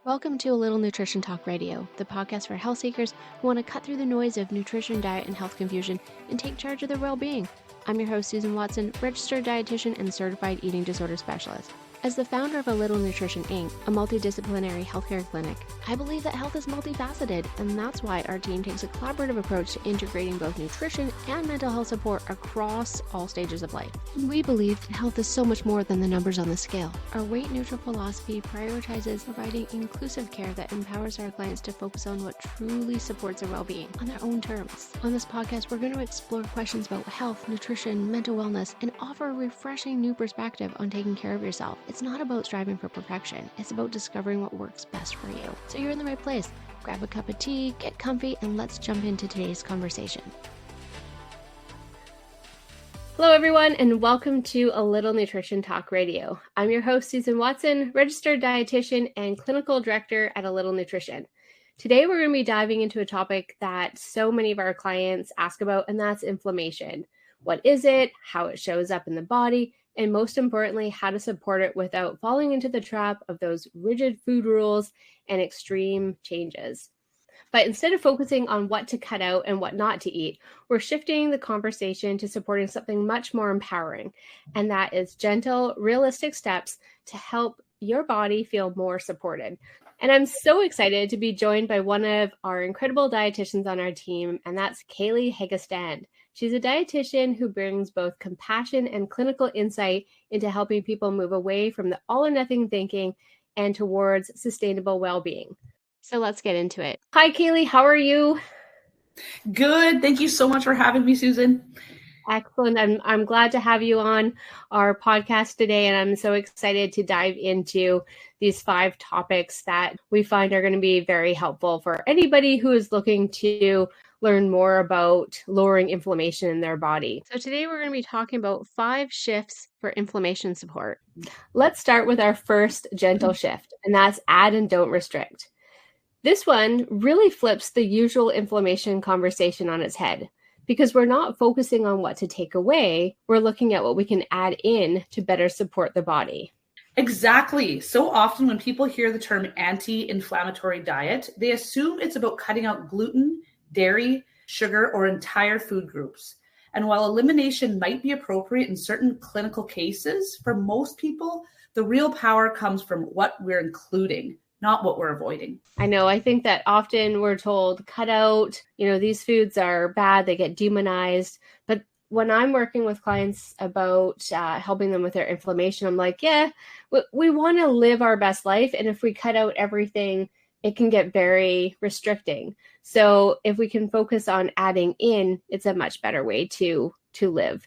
Welcome to A Little Nutrition Talk Radio, the podcast for health seekers who want to cut through the noise of nutrition, diet, and health confusion and take charge of their well-being. I'm your host, Susan Watson, registered dietitian and certified eating disorder specialist. As the founder of A Little Nutrition Inc., a multidisciplinary healthcare clinic, I believe that health is multifaceted, and that's why our team takes a collaborative approach to integrating both nutrition and mental health support across all stages of life. We believe that health is so much more than the numbers on the scale. Our weight-neutral philosophy prioritizes providing inclusive care that empowers our clients to focus on what truly supports their well-being on their own terms. On this podcast, we're going to explore questions about health, nutrition, mental wellness, and offer a refreshing new perspective on taking care of yourself. It's not about striving for perfection. It's about discovering what works best for you. So you're in the right place. Grab a cup of tea, get comfy, and let's jump into today's conversation. Hello, everyone, and welcome to A Little Nutrition Talk Radio. I'm your host, Susan Watson, registered dietitian and clinical director at A Little Nutrition. Today, we're going to be diving into a topic that so many of our clients ask about, and that's inflammation. What is it? How it shows up in the body? And most importantly, how to support it without falling into the trap of those rigid food rules and extreme changes. But instead of focusing on what to cut out and what not to eat, we're shifting the conversation to supporting something much more empowering, and that is gentle, realistic steps to help your body feel more supported. And I'm so excited to be joined by one of our incredible dietitians on our team, and that's Cailee Heggestad. She's a dietitian who brings both compassion and clinical insight into helping people move away from the all or nothing thinking and towards sustainable well-being. So let's get into it. Hi, Cailee. How are you? Good. Thank you so much for having me, Susan. Excellent. I'm glad to have you on our podcast today, and I'm so excited to dive into these 5 topics that we find are going to be very helpful for anybody who is looking to learn more about lowering inflammation in their body. So today we're going to be talking about 5 shifts for inflammation support. Let's start with our first gentle shift, and that's add and don't restrict. This one really flips the usual inflammation conversation on its head, because we're not focusing on what to take away. We're looking at what we can add in to better support the body. Exactly. So often when people hear the term anti-inflammatory diet, they assume it's about cutting out gluten, dairy, sugar, or entire food groups. And while elimination might be appropriate in certain clinical cases, for most people, the real power comes from what we're including, not what we're avoiding. I know. I think that often we're told, cut out, these foods are bad, they get demonized. But when I'm working with clients about helping them with their inflammation, I'm like, yeah, we want to live our best life. And if we cut out everything, it can get very restricting. So if we can focus on adding in, it's a much better way to live.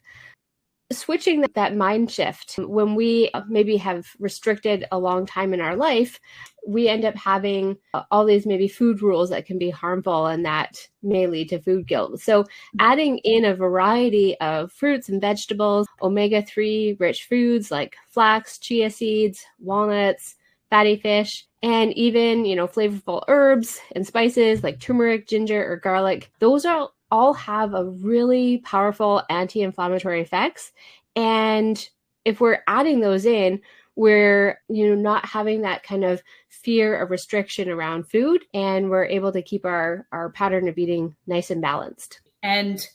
Switching that mind shift, when we maybe have restricted a long time in our life, we end up having all these maybe food rules that can be harmful, and that may lead to food guilt. So adding in a variety of fruits and vegetables, omega-3 rich foods like flax, chia seeds, walnuts, fatty fish, and even, flavorful herbs and spices like turmeric, ginger, or garlic, those are all have a really powerful anti-inflammatory effects. And if we're adding those in, we're not having that kind of fear of restriction around food, and we're able to keep our pattern of eating nice and balanced. And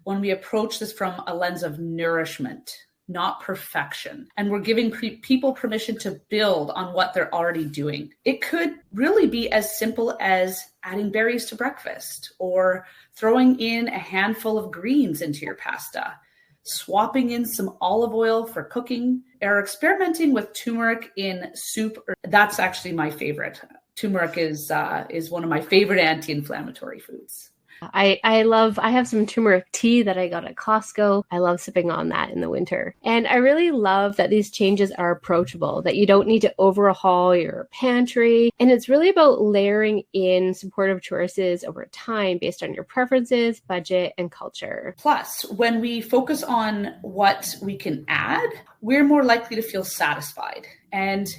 when we approach this from a lens of nourishment, not perfection, and we're giving people permission to build on what they're already doing, it could really be as simple as adding berries to breakfast, or throwing in a handful of greens into your pasta, swapping in some olive oil for cooking, or experimenting with turmeric in soup. That's actually my favorite. Turmeric is one of my favorite anti-inflammatory foods. I have some turmeric tea that I got at Costco. I love sipping on that in the winter. And I really love that these changes are approachable, that you don't need to overhaul your pantry. And it's really about layering in supportive choices over time based on your preferences, budget, and culture. Plus, when we focus on what we can add, we're more likely to feel satisfied and,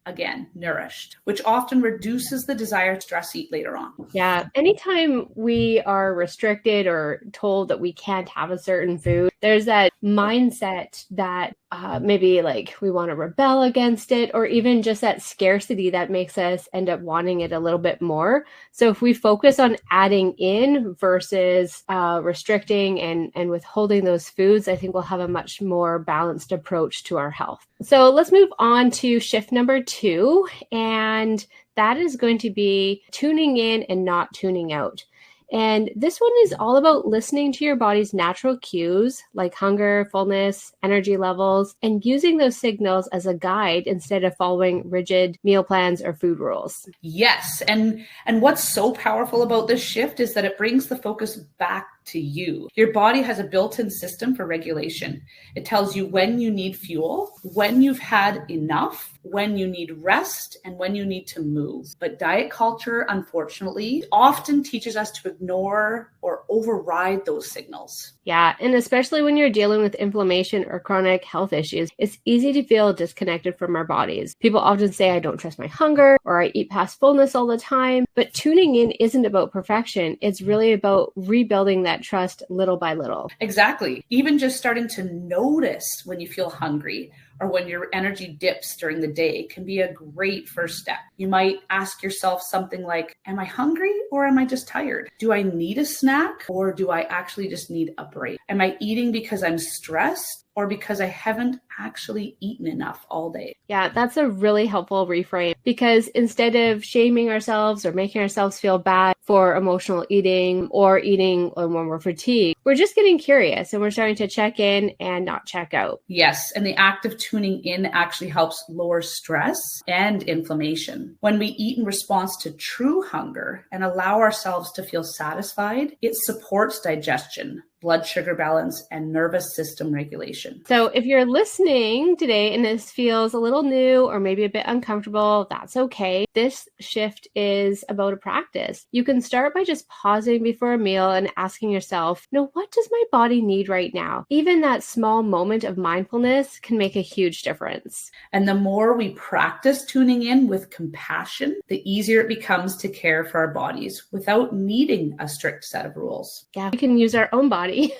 again, nourished, which often reduces the desire to stress eat later on. Yeah. Anytime we are restricted or told that we can't have a certain food, There's that mindset that maybe like we want to rebel against it, or even just that scarcity that makes us end up wanting it a little bit more. So if we focus on adding in versus restricting and withholding those foods, I think we'll have a much more balanced approach to our health. So let's move on to shift number 2, and that is going to be tuning in and not tuning out. And this one is all about listening to your body's natural cues like hunger, fullness, energy levels, and using those signals as a guide instead of following rigid meal plans or food rules. Yes. And what's so powerful about this shift is that it brings the focus back to you. Your body has a built-in system for regulation. It tells you when you need fuel, when you've had enough, when you need rest, and when you need to move. But diet culture, unfortunately, often teaches us to ignore or override those signals. Yeah, and especially when you're dealing with inflammation or chronic health issues, it's easy to feel disconnected from our bodies. People often say, I don't trust my hunger, or I eat past fullness all the time. But tuning in isn't about perfection. It's really about rebuilding that trust little by little. Exactly. Even just starting to notice when you feel hungry or when your energy dips during the day can be a great first step. You might ask yourself something like, am I hungry or am I just tired? Do I need a snack or do I actually just need a break? Am I eating because I'm stressed or because I haven't actually eaten enough all day? Yeah, that's a really helpful reframe, because instead of shaming ourselves or making ourselves feel bad for emotional eating or eating when we're fatigued, we're just getting curious and we're starting to check in and not check out. Yes, and the act of tuning in actually helps lower stress and inflammation. When we eat in response to true hunger and allow ourselves to feel satisfied, it supports digestion, blood sugar balance, and nervous system regulation. So if you're listening today and this feels a little new or maybe a bit uncomfortable, that's okay. This shift is about a practice. You can start by just pausing before a meal and asking yourself, what does my body need right now? Even that small moment of mindfulness can make a huge difference. And the more we practice tuning in with compassion, the easier it becomes to care for our bodies without needing a strict set of rules. Yeah, we can use our own body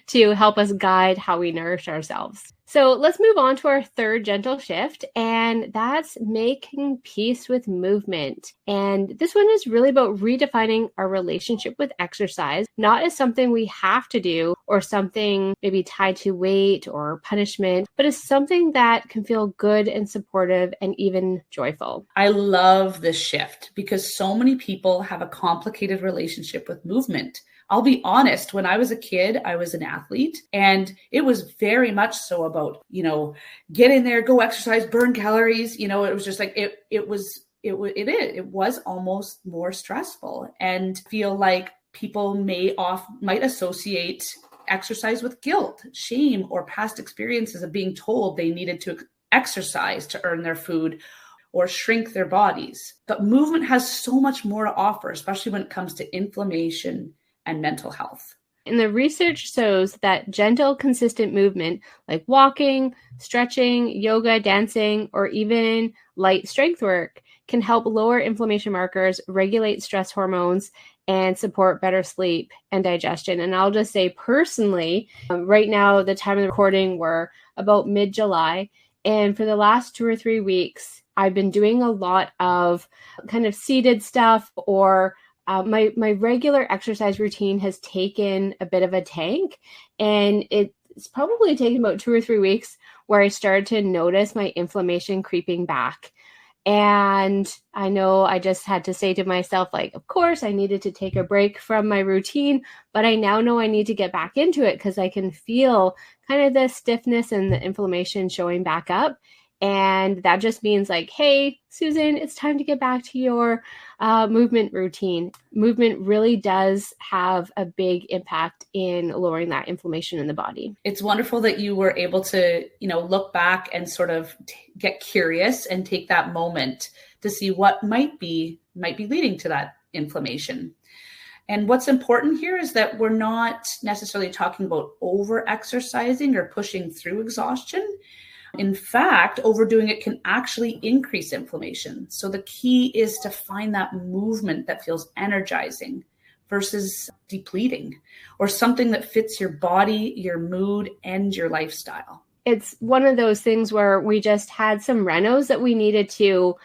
to help us guide how we nourish ourselves. So let's move on to our third gentle shift, and that's making peace with movement. And this one is really about redefining our relationship with exercise, not as something we have to do or something maybe tied to weight or punishment, but as something that can feel good and supportive and even joyful. I love this shift because so many people have a complicated relationship with movement. I'll be honest, when I was a kid, I was an athlete, and it was very much so about, get in there, go exercise, burn calories. It was just like, it was almost more stressful, and feel like people might associate exercise with guilt, shame, or past experiences of being told they needed to exercise to earn their food or shrink their bodies. But movement has so much more to offer, especially when it comes to inflammation and mental health. And the research shows that gentle, consistent movement like walking, stretching, yoga, dancing, or even light strength work can help lower inflammation markers, regulate stress hormones, and support better sleep and digestion. And I'll just say personally, right now, the time of the recording, we're about mid-July. And for the last 2 or 3 weeks, I've been doing a lot of kind of seated stuff, or my regular exercise routine has taken a bit of a tank, and it's probably taken about 2 or 3 weeks where I started to notice my inflammation creeping back. And I know I just had to say to myself, of course I needed to take a break from my routine, but I now know I need to get back into it because I can feel kind of the stiffness and the inflammation showing back up. And that just means hey, Susan, it's time to get back to your movement routine. Movement really does have a big impact in lowering that inflammation in the body. It's wonderful that you were able to, look back and sort of get curious and take that moment to see what might be leading to that inflammation. And what's important here is that we're not necessarily talking about over-exercising or pushing through exhaustion. In fact, overdoing it can actually increase inflammation. So the key is to find that movement that feels energizing, versus depleting, or something that fits your body, your mood, and your lifestyle. It's one of those things where we just had some renos that we needed to,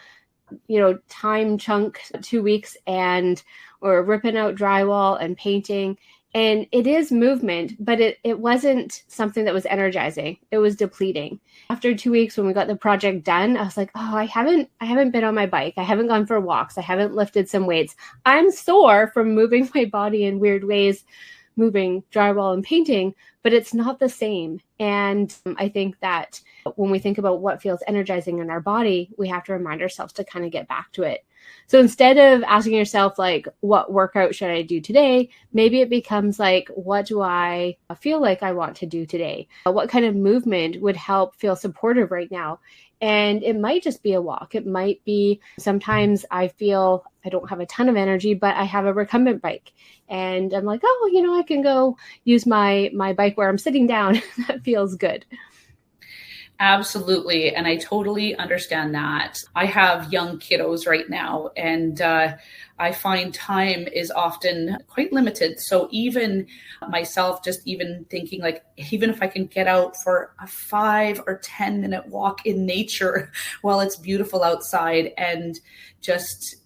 time chunk 2 weeks, and we're ripping out drywall and painting. And it is movement, but it wasn't something that was energizing. It was depleting. After 2 weeks, when we got the project done, I was like, oh, I haven't been on my bike. I haven't gone for walks. I haven't lifted some weights. I'm sore from moving my body in weird ways, moving drywall and painting, but it's not the same. And I think that when we think about what feels energizing in our body, we have to remind ourselves to kind of get back to it. So instead of asking yourself, like, what workout should I do today? Maybe it becomes like, what do I feel like I want to do today? What kind of movement would help feel supportive right now? And it might just be a walk. It might be, sometimes I feel I don't have a ton of energy, but I have a recumbent bike. And I'm like, oh, I can go use my bike where I'm sitting down. That feels good. Absolutely. And I totally understand that. I have young kiddos right now, and I find time is often quite limited. So even myself, just even thinking, like, even if I can get out for a 5 or 10 minute walk in nature while it's beautiful outside, and just,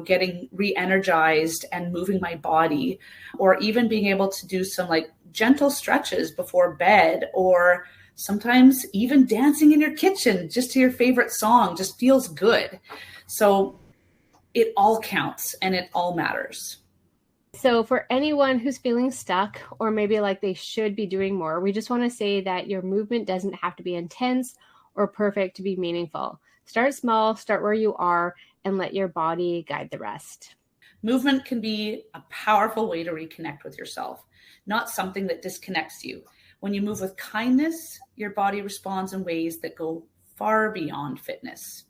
getting re-energized and moving my body, or even being able to do some like gentle stretches before bed, or sometimes even dancing in your kitchen just to your favorite song, just feels good. So it all counts and it all matters. So for anyone who's feeling stuck, or maybe like they should be doing more, we just want to say that your movement doesn't have to be intense or perfect to be meaningful. Start small, start where you are, and let your body guide the rest. Movement can be a powerful way to reconnect with yourself, not something that disconnects you. When you move with kindness, your body responds in ways that go far beyond fitness.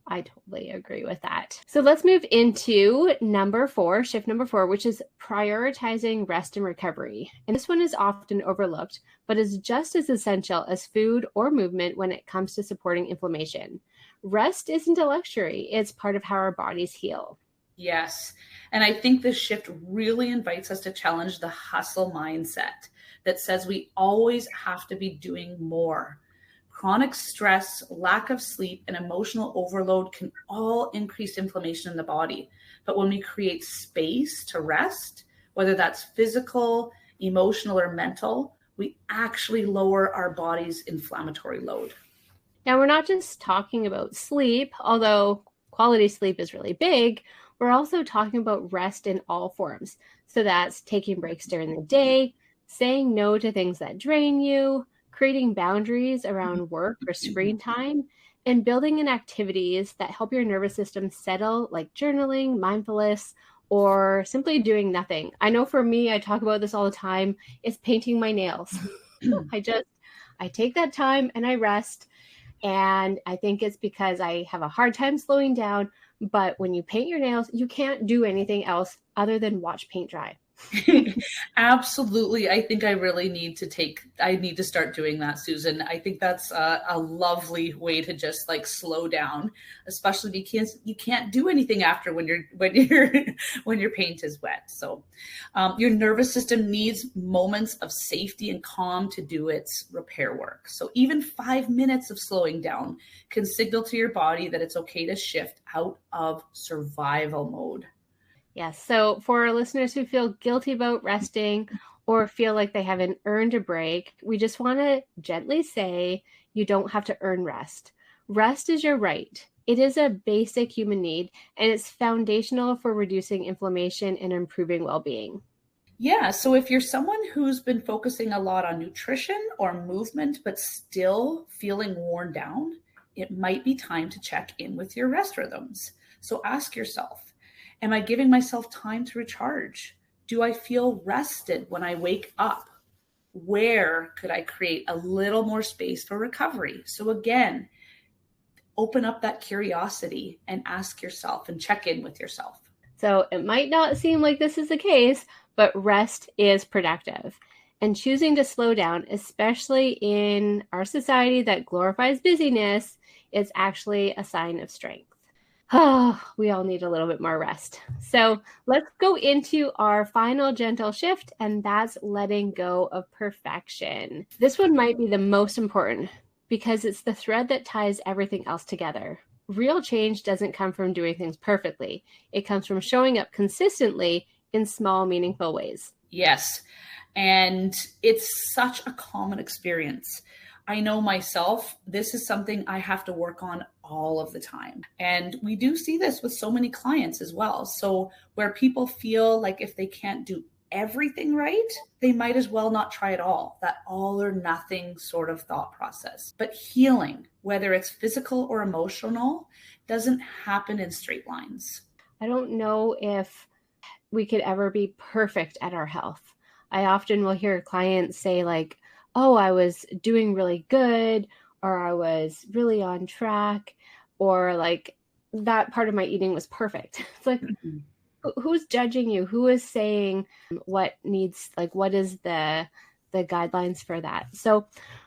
I totally agree with that. So let's move into shift number 4, which is prioritizing rest and recovery. And this one is often overlooked, but is just as essential as food or movement when it comes to supporting inflammation. Rest isn't a luxury. It's part of how our bodies heal. Yes. And I think this shift really invites us to challenge the hustle mindset that says we always have to be doing more. Chronic stress, lack of sleep, and emotional overload can all increase inflammation in the body. But when we create space to rest, whether that's physical, emotional, or mental, we actually lower our body's inflammatory load. Now, we're not just talking about sleep, although quality sleep is really big. We're also talking about rest in all forms. So that's taking breaks during the day, saying no to things that drain you, creating boundaries around work or screen time, and building in activities that help your nervous system settle, like journaling, mindfulness, or simply doing nothing. I know for me, I talk about this all the time, it's painting my nails. I take that time and I rest. And I think it's because I have a hard time slowing down. But when you paint your nails, you can't do anything else other than watch paint dry. Absolutely. I think I need to start doing that, Susan. I think that's a lovely way to just like slow down, especially because you can't do anything after when your paint is wet. So your nervous system needs moments of safety and calm to do its repair work. So even 5 minutes of slowing down can signal to your body that it's okay to shift out of survival mode. Yes. So for our listeners who feel guilty about resting or feel like they haven't earned a break, we just want to gently say you don't have to earn rest. Rest is your right. It is a basic human need, and it's foundational for reducing inflammation and improving well-being. Yeah. So if you're someone who's been focusing a lot on nutrition or movement, but still feeling worn down, it might be time to check in with your rest rhythms. So ask yourself, am I giving myself time to recharge? Do I feel rested when I wake up? Where could I create a little more space for recovery? So again, open up that curiosity and ask yourself and check in with yourself. So it might not seem like this is the case, but rest is productive. And choosing to slow down, especially in our society that glorifies busyness, is actually a sign of strength. Oh, we all need a little bit more rest. So let's go into our final gentle shift, and that's letting go of perfection. This one might be the most important because it's the thread that ties everything else together. Real change doesn't come from doing things perfectly. It comes from showing up consistently in small, meaningful ways. Yes. And it's such a common experience. I know myself, this is something I have to work on all of the time. And we do see this with so many clients as well. So where people feel like if they can't do everything right, they might as well not try at all. That all or nothing sort of thought process. But healing, whether it's physical or emotional, doesn't happen in straight lines. I don't know if we could ever be perfect at our health. I often will hear clients say like, oh, I was doing really good, or I was really on track, or like that part of my eating was perfect. It's like, who's judging you? Who is saying what needs, like, what is the guidelines for that? So,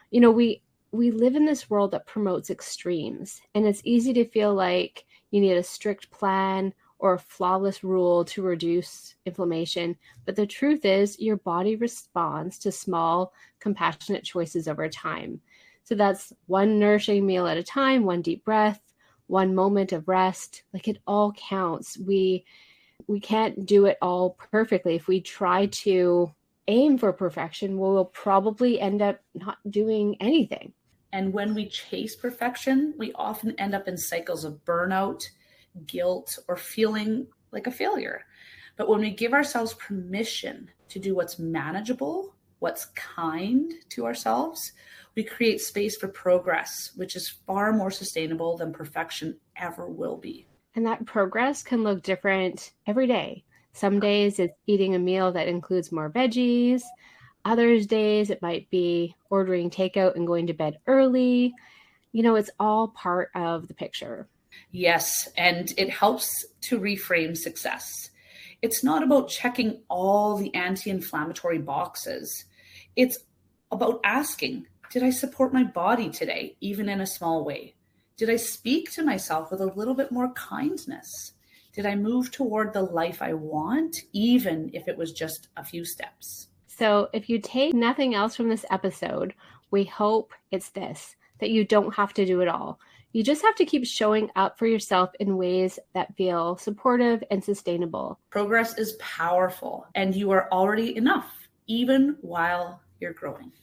you know, we live in this world that promotes extremes, and it's easy to feel like you need a strict plan or a flawless rule to reduce inflammation. But the truth is your body responds to small, compassionate choices over time. So that's one nourishing meal at a time, one deep breath, one moment of rest. Like, it all counts. We can't do it all perfectly. If we try to aim for perfection, we'll probably end up not doing anything. And when we chase perfection, we often end up in cycles of burnout, guilt, or feeling like a failure. But when we give ourselves permission to do what's manageable, what's kind to ourselves, we create space for progress, which is far more sustainable than perfection ever will be. And that progress can look different every day. Some days it's eating a meal that includes more veggies. Others days it might be ordering takeout and going to bed early. You know, it's all part of the picture. Yes, and it helps to reframe success. It's not about checking all the anti-inflammatory boxes. It's about asking, did I support my body today, even in a small way? Did I speak to myself with a little bit more kindness? Did I move toward the life I want, even if it was just a few steps? So if you take nothing else from this episode, we hope it's this, that you don't have to do it all. You just have to keep showing up for yourself in ways that feel supportive and sustainable. Progress is powerful, and you are already enough, even while you're growing.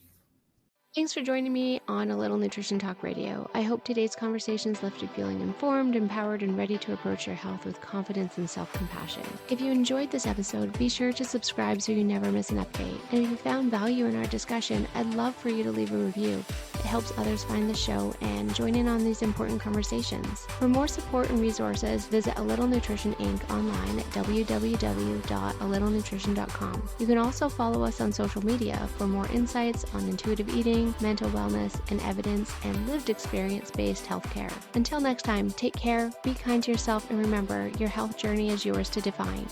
Thanks for joining me on A Little Nutrition Talk Radio. I hope today's conversations left you feeling informed, empowered, and ready to approach your health with confidence and self-compassion. If you enjoyed this episode, be sure to subscribe so you never miss an update. And if you found value in our discussion, I'd love for you to leave a review. It helps others find the show and join in on these important conversations. For more support and resources, visit A Little Nutrition Inc. online at www.alittlenutrition.com. You can also follow us on social media for more insights on intuitive eating, mental wellness, and evidence and lived experience-based healthcare. Until next time, take care, be kind to yourself, and remember, your health journey is yours to define.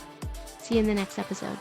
See you in the next episode.